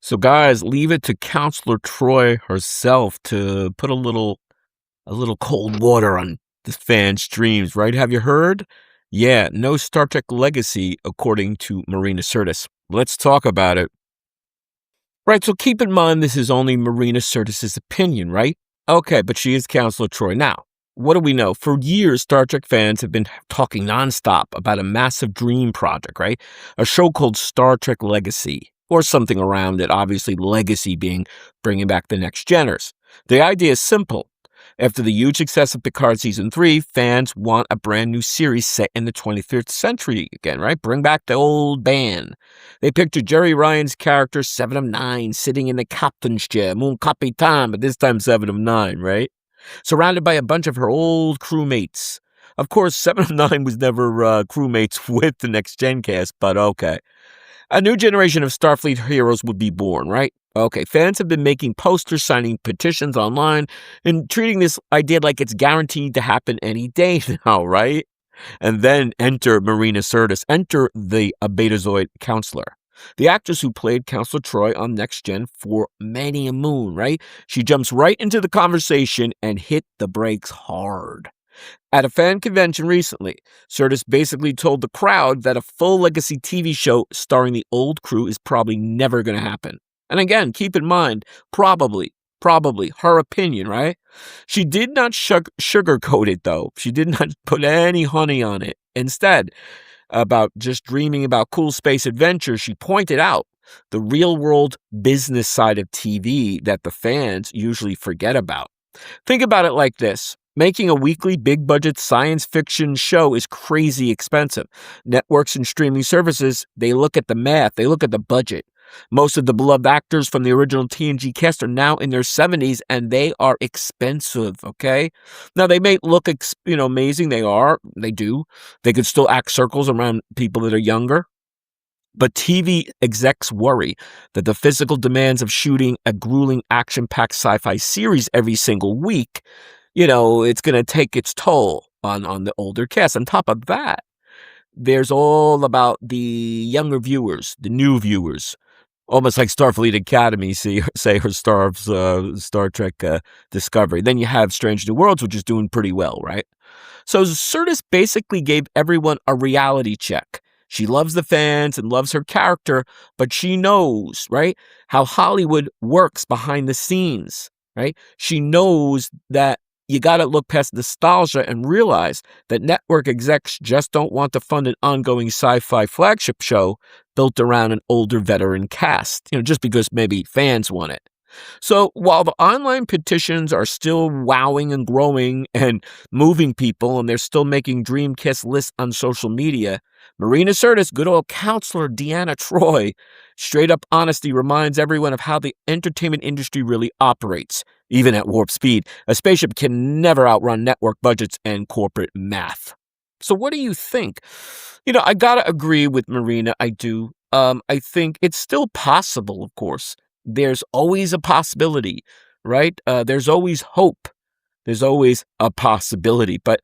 So guys, leave it to Counselor Troi herself to put a little cold water on the fans' dreams, right? Have you heard? Yeah, no Star Trek Legacy, according to Marina Sirtis. Let's talk about it. Right, so keep in mind this is only Marina Sirtis' opinion, right? Okay, but she is Counselor Troi. Now, what do we know? For years, Star Trek fans have been talking nonstop about a massive dream project, right? A show called Star Trek Legacy, or something around it, obviously legacy being bringing back the Next Geners. The idea is simple. After the huge success of Picard Season 3, fans want a brand new series set in the 25th century again, right? Bring back the old band. They picture Jerry Ryan's character, 7 of 9, sitting in the captain's chair, Mon Capitan, but this time 7 of 9, right? Surrounded by a bunch of her old crewmates. Of course, 7 of 9 was never crewmates with the Next Gen cast, but okay. A new generation of Starfleet heroes would be born, right? Okay, fans have been making posters, signing petitions online, and treating this idea like it's guaranteed to happen any day now, right? And then enter Marina Sirtis, enter the Betazoid counselor. The actress who played Counselor Troi on Next Gen for many a moon, right? She jumps right into the conversation and hit the brakes hard. At a fan convention recently, Sirtis basically told the crowd that a full legacy TV show starring the old crew is probably never going to happen. And again, keep in mind, probably her opinion, right? She did not sugarcoat it, though. She did not put any honey on it. Instead, about just dreaming about cool space adventures, she pointed out the real world business side of TV that the fans usually forget about. Think about it like this. Making a weekly big budget science fiction show is crazy expensive. Networks and streaming services, they look at the math, they look at the budget. Most of the beloved actors from the original TNG cast are now in their 70s and they are expensive, okay? Now they may look amazing, they do. They could still act circles around people that are younger. But TV execs worry that the physical demands of shooting a grueling action-packed sci-fi series every single week, it's going to take its toll on the older cast. On top of that, there's all about the younger viewers, the new viewers, almost like Starfleet Academy, say, or Star Trek Discovery. Then you have Strange New Worlds, which is doing pretty well, right? So Sirtis basically gave everyone a reality check. She loves the fans and loves her character, but she knows, right, how Hollywood works behind the scenes, right? She knows that you got to look past nostalgia and realize that network execs just don't want to fund an ongoing sci-fi flagship show built around an older veteran cast, just because maybe fans want it. So while the online petitions are still wowing and growing and moving people, and they're still making Dreamcast lists on social media, Marina Sirtis, good old counselor Deanna Troi, straight up honesty reminds everyone of how the entertainment industry really operates. Even at warp speed, a spaceship can never outrun network budgets and corporate math. So what do you think? I gotta agree with Marina. I do. I think it's still possible, of course. There's always a possibility, right? There's always hope. There's always a possibility. But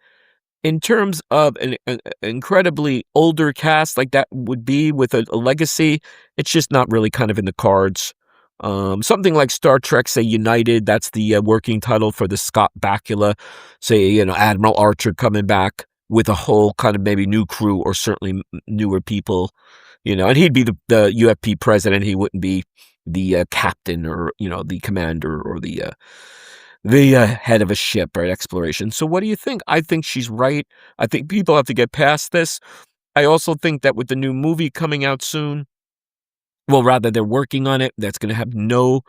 in terms of an incredibly older cast like that would be with a legacy, it's just not really kind of in the cards. Something like Star Trek, say United, that's the working title for the Scott Bakula, say, Admiral Archer coming back with a whole kind of maybe new crew or certainly newer people, and he'd be the UFP president. He wouldn't be the captain or, the commander or the head of a ship, right? Exploration. So what do you think? I think she's right. I think people have to get past this. I also think that with the new movie coming out soon, well, rather, they're working on it. That's going to have no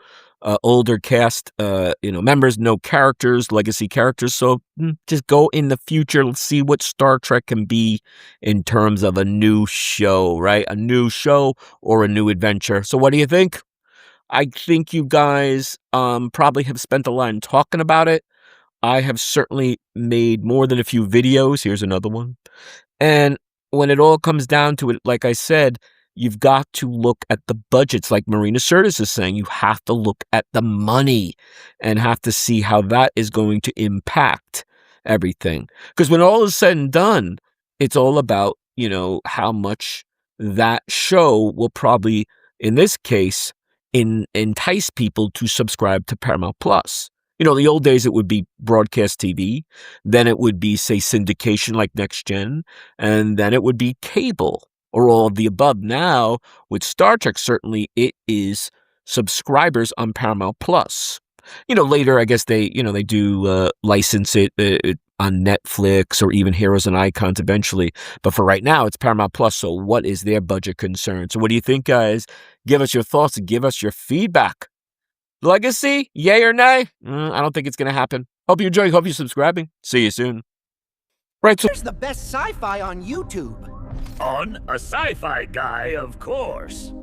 older cast, members, no characters, legacy characters. So just go in the future. Let's see what Star Trek can be in terms of a new show, right? A new show or a new adventure. So what do you think? I think you guys probably have spent a lot talking about it. I have certainly made more than a few videos. Here's another one. And when it all comes down to it, like I said, you've got to look at the budgets. Like Marina Sirtis is saying, you have to look at the money and have to see how that is going to impact everything. Because when all is said and done, it's all about, how much that show will probably, in this case, entice people to subscribe to Paramount Plus. You know, the old days it would be broadcast TV, then it would be, say, syndication like Next Gen, and then it would be cable or all of the above. Now, with Star Trek, certainly it is subscribers on Paramount Plus. You know, later I guess they do license it on Netflix or even Heroes and Icons eventually. But for right now, it's Paramount Plus. So what is their budget concern? So what do you think, guys? Give us your thoughts and give us your feedback. Legacy, yay or nay? I don't think it's going to happen. Hope you enjoy. Hope you're subscribing. See you soon. Right, so Here's the best sci-fi on YouTube. On a sci-fi guy, of course.